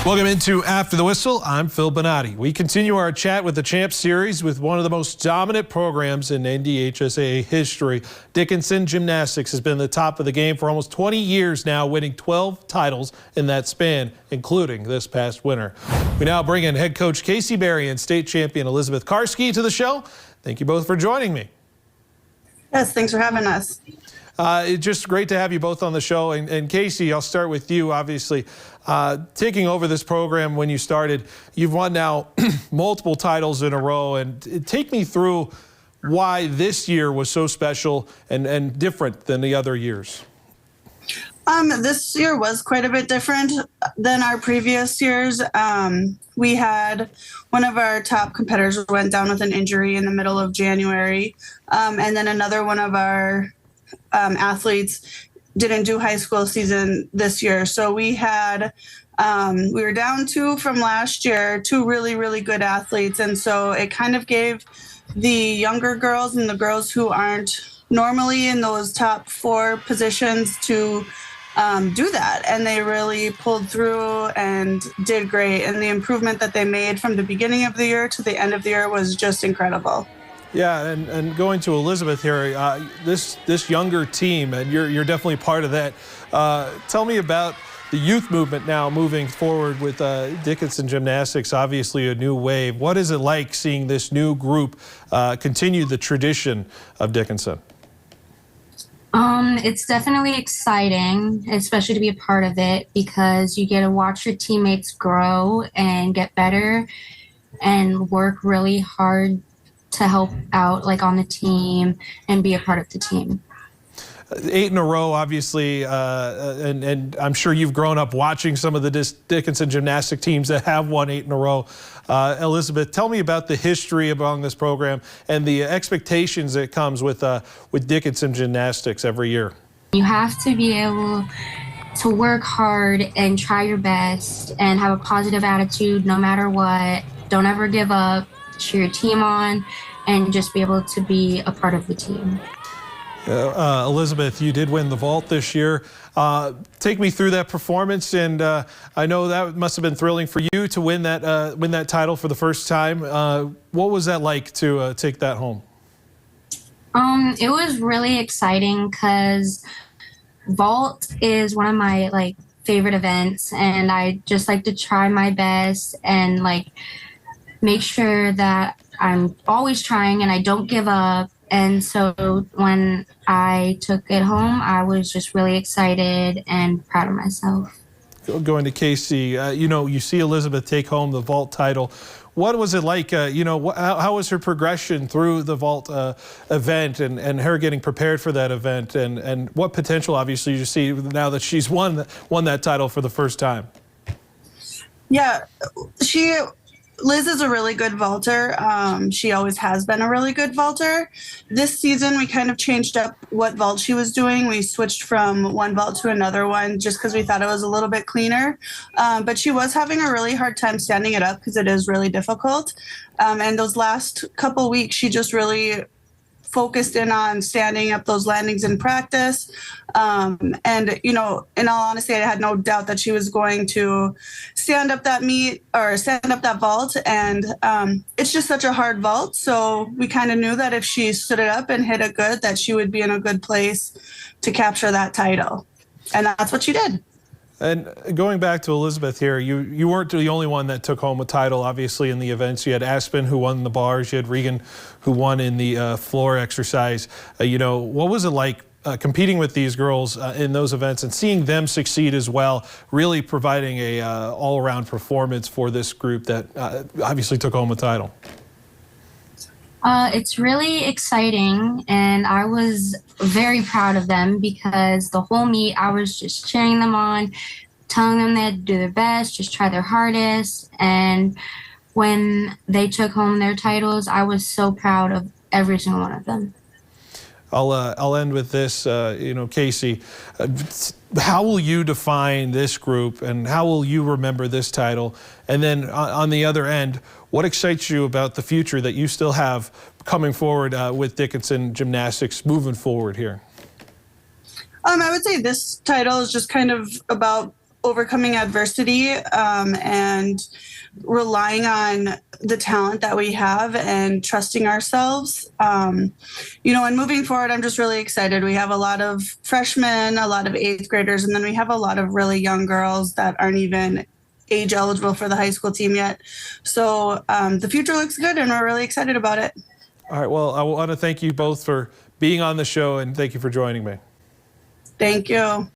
Welcome into After the Whistle. I'm Phil Bonatti. We continue our chat with the Champs Series with one of the most dominant programs in NDHSAA history. Dickinson Gymnastics has been the top of the game for almost 20 years now, winning 12 titles in that span, including this past winter. We now bring in head coach Casey Berry and state champion Elizabeth Karski to the show. Thank you both for joining me. Yes, thanks for having us. It's just great to have you both on the show. And Casey, I'll start with you, obviously. Taking over this program when you started, you've won now multiple titles in a row. And take me through why this year was so special and different than the other years. This year was quite a bit different than our previous years. We had one of our top competitors went down with an injury in the middle of January. And then another one of our athletes didn't do high school season this year. So we had, we were down two from last year, two really, really good athletes. And so it kind of gave the younger girls and the girls who aren't normally in those top four positions to do that. And they really pulled through and did great. And the improvement that they made from the beginning of the year to the end of the year was just incredible. Yeah, and going to Elizabeth here, this younger team, and you're definitely part of that. Tell me about the youth movement now moving forward with Dickinson Gymnastics, obviously a new wave. What is it like seeing this new group continue the tradition of Dickinson? It's definitely exciting, especially to be a part of it, because you get to watch your teammates grow and get better and work really hard to help out like on the team and be a part of the team. 8 in a row, obviously, and I'm sure you've grown up watching some of the Dickinson gymnastic teams that have won 8 in a row. Elizabeth, tell me about the history among this program and the expectations that comes with Dickinson Gymnastics every year. You have to be able to work hard and try your best and have a positive attitude no matter what. Don't ever give up. Cheer your team on and just be able to be a part of the team. Elizabeth, you did win the vault this year. Take me through that performance, and I know that must have been thrilling for you to win that title for the first time. What was that like to take that home? It was really exciting because vault is one of my favorite events, and I just like to try my best and make sure that I'm always trying and I don't give up. And so when I took it home, I was just really excited and proud of myself. Going to Casey, you see Elizabeth take home the vault title. What was it like? How was her progression through the vault event and her getting prepared for that event? And what potential, obviously, you see now that she's won that title for the first time? Yeah, Liz is a really good vaulter. She always has been a really good vaulter. This season, we kind of changed up what vault she was doing. We switched from one vault to another one just because we thought it was a little bit cleaner. But she was having a really hard time standing it up because it is really difficult. And those last couple weeks, she just really focused in on standing up those landings in practice. And, in all honesty, I had no doubt that she was going to stand up that vault. And it's just such a hard vault. So we kind of knew that if she stood it up and hit it good, that she would be in a good place to capture that title. And that's what she did. And going back to Elizabeth here, you weren't the only one that took home a title, obviously, in the events. You had Aspen, who won the bars. You had Regan, who won in the floor exercise. What was it like competing with these girls in those events and seeing them succeed as well, really providing a all-around performance for this group that obviously took home a title? It's really exciting, and I was very proud of them because the whole meet I was just cheering them on, telling them they had to do their best, just try their hardest. And when they took home their titles, I was so proud of every single one of them. I'll end with this, Casey. How will you define this group, and how will you remember this title? And then on the other end, what excites you about the future that you still have coming forward with Dickinson Gymnastics moving forward here? I would say this title is just kind of about overcoming adversity and relying on the talent that we have and trusting ourselves. And moving forward, I'm just really excited. We have a lot of freshmen, a lot of 8th graders, and then we have a lot of really young girls that aren't even age eligible for the high school team yet. So the future looks good, and we're really excited about it. All right, well, I want to thank you both for being on the show, and thank you for joining me. Thank you.